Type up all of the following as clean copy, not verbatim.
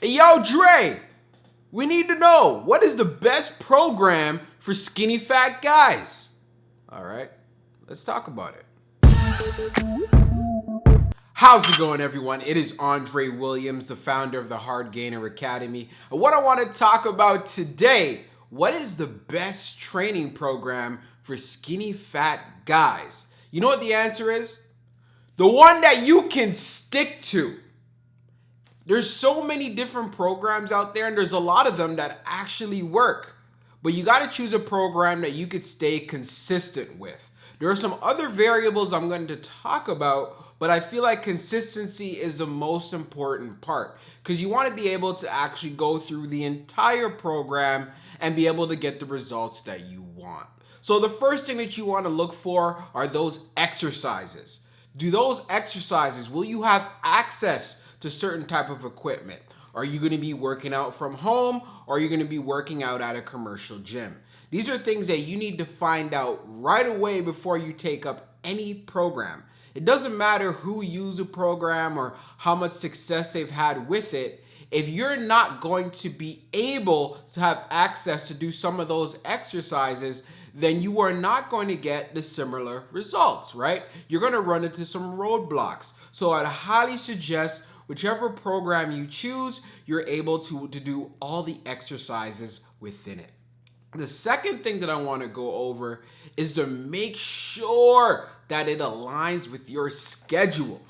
Hey, yo, Dre, we need to know what is the best program for skinny fat guys? All right, let's talk about it. How's it going, everyone? It is Andre Williams, the founder of the Hard Gainer Academy. And what I want to talk about today, what is the best training program for skinny fat guys? You know what the answer is? The one that you can stick to. There's so many different programs out there, and there's a lot of them that actually work. But you got to choose a program that you could stay consistent with. There are some other variables I'm going to talk about, but I feel like consistency is the most important part because you want to be able to actually go through the entire program and be able to get the results that you want. So the first thing that you want to look for are those exercises. Do those exercises, will you have access to certain type of equipment? Are you going to be working out from home, or are you going to be working out at a commercial gym? These are things that you need to find out right away before you take up any program. It doesn't matter who uses a program or how much success they've had with it. If you're not going to be able to have access to do some of those exercises, then you are not going to get the similar results, right? You're going to run into some roadblocks. So I'd highly suggest whichever program you choose, you're able to do all the exercises within it. The second thing that I want to go over is to make sure that it aligns with your schedule.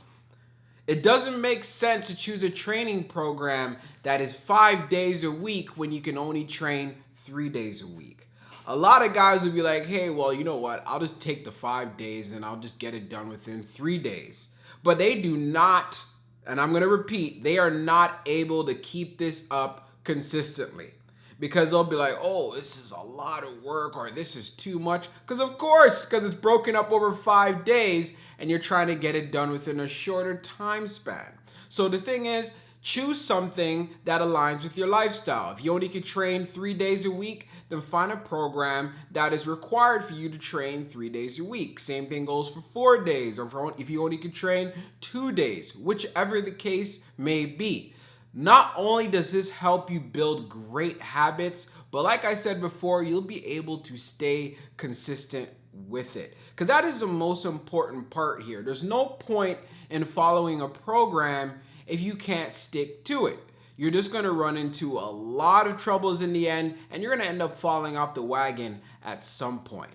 It doesn't make sense to choose a training program that is 5 days a week when you can only train 3 days a week. A lot of guys will be like, hey, well, you know what? I'll just take the 5 days and I'll just get it done within 3 days. But they do not, and I'm going to repeat, they are not able to keep this up consistently. Because they'll be like, oh, this is a lot of work, or this is too much. Because of course, because it's broken up over 5 days and you're trying to get it done within a shorter time span. So the thing is, choose something that aligns with your lifestyle. If you only can train 3 days a week, then find a program that is required for you to train 3 days a week. Same thing goes for 4 days, or if you only can train 2 days, whichever the case may be. Not only does this help you build great habits, but like I said before, you'll be able to stay consistent with it. Because that is the most important part here. There's no point in following a program if you can't stick to it. You're just going to run into a lot of troubles in the end, and you're going to end up falling off the wagon at some point.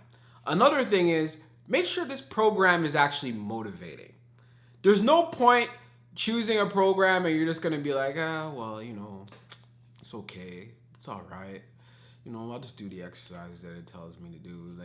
Another thing is, make sure this program is actually motivating. There's no point choosing a program and you're just going to be like, well, it's okay. It's all right. I'll just do the exercises that it tells me to do,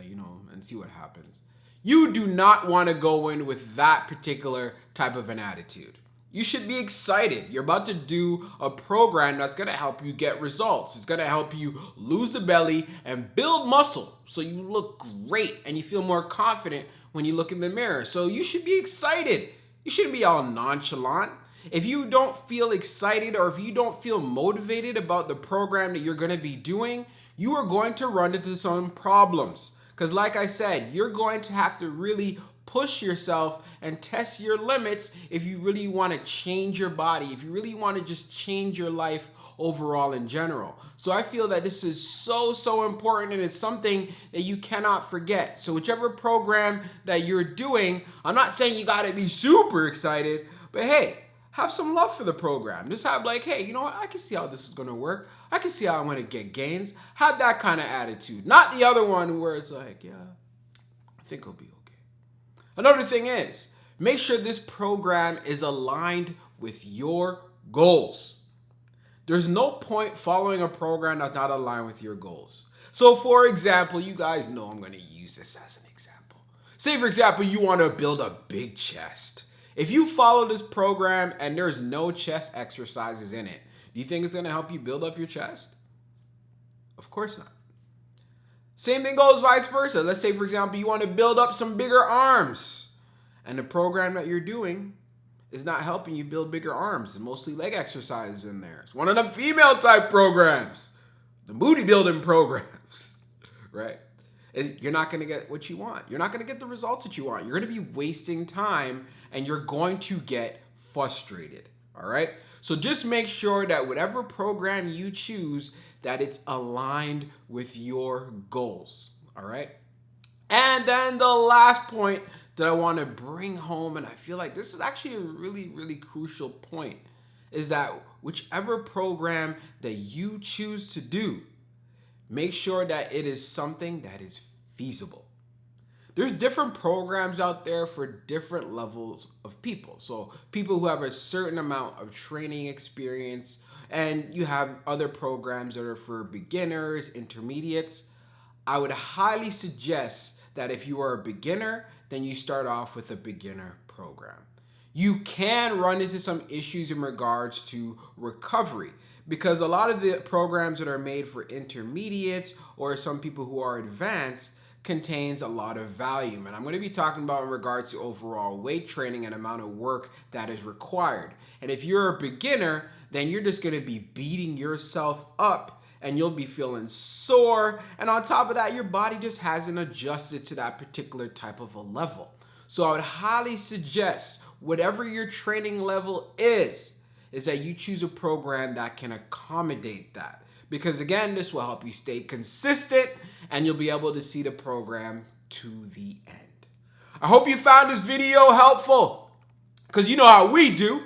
and see what happens. You do not want to go in with that particular type of an attitude. You should be excited. You're about to do a program that's going to help you get results. It's going to help you lose the belly and build muscle so you look great and you feel more confident when you look in the mirror. So you should be excited. You shouldn't be all nonchalant. If you don't feel excited or if you don't feel motivated about the program that you're going to be doing, you are going to run into some problems. Because like I said, you're going to have to really push yourself and test your limits if you really want to change your body, if you really want to just change your life overall in general. So I feel that this is so important, and it's something that you cannot forget. So whichever program that you're doing, I'm not saying you got to be super excited, but hey, have some love for the program. Just have like, hey, you know what? I can see how this is going to work. I can see how I'm going to get gains. Have that kind of attitude. Not the other one where it's like, yeah, I think it'll be okay. Another thing is, make sure this program is aligned with your goals. There's no point following a program that's not aligned with your goals. So for example, you guys know I'm going to use this as an example. Say for example, you want to build a big chest. If you follow this program and there's no chest exercises in it, do you think it's going to help you build up your chest? Of course not. Same thing goes vice versa. Let's say for example, you want to build up some bigger arms, and the program that you're doing is not helping you build bigger arms. And mostly leg exercises in there. It's one of them female type programs, the booty building programs, right? You're not going to get what you want. You're not going to get the results that you want. You're going to be wasting time and you're going to get frustrated, All right. So just make sure that whatever program you choose, that it's aligned with your goals. All right. And then the last point that I want to bring home, and I feel like this is actually a really, really crucial point, is that whichever program that you choose to do, make sure that it is something that is feasible. There's different programs out there for different levels of people. So people who have a certain amount of training experience, and you have other programs that are for beginners, intermediates. I would highly suggest that if you are a beginner, then you start off with a beginner program. You can run into some issues in regards to recovery because a lot of the programs that are made for intermediates or some people who are advanced contains a lot of volume. And I'm going to be talking about in regards to overall weight training and amount of work that is required. And if you're a beginner, then you're just going to be beating yourself up and you'll be feeling sore. And on top of that, your body just hasn't adjusted to that particular type of a level. So I would highly suggest whatever your training level is that you choose a program that can accommodate that. Because again, this will help you stay consistent and you'll be able to see the program to the end. I hope you found this video helpful because you know how we do.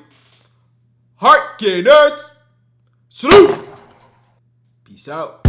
Heart Gainers, salute! Peace out.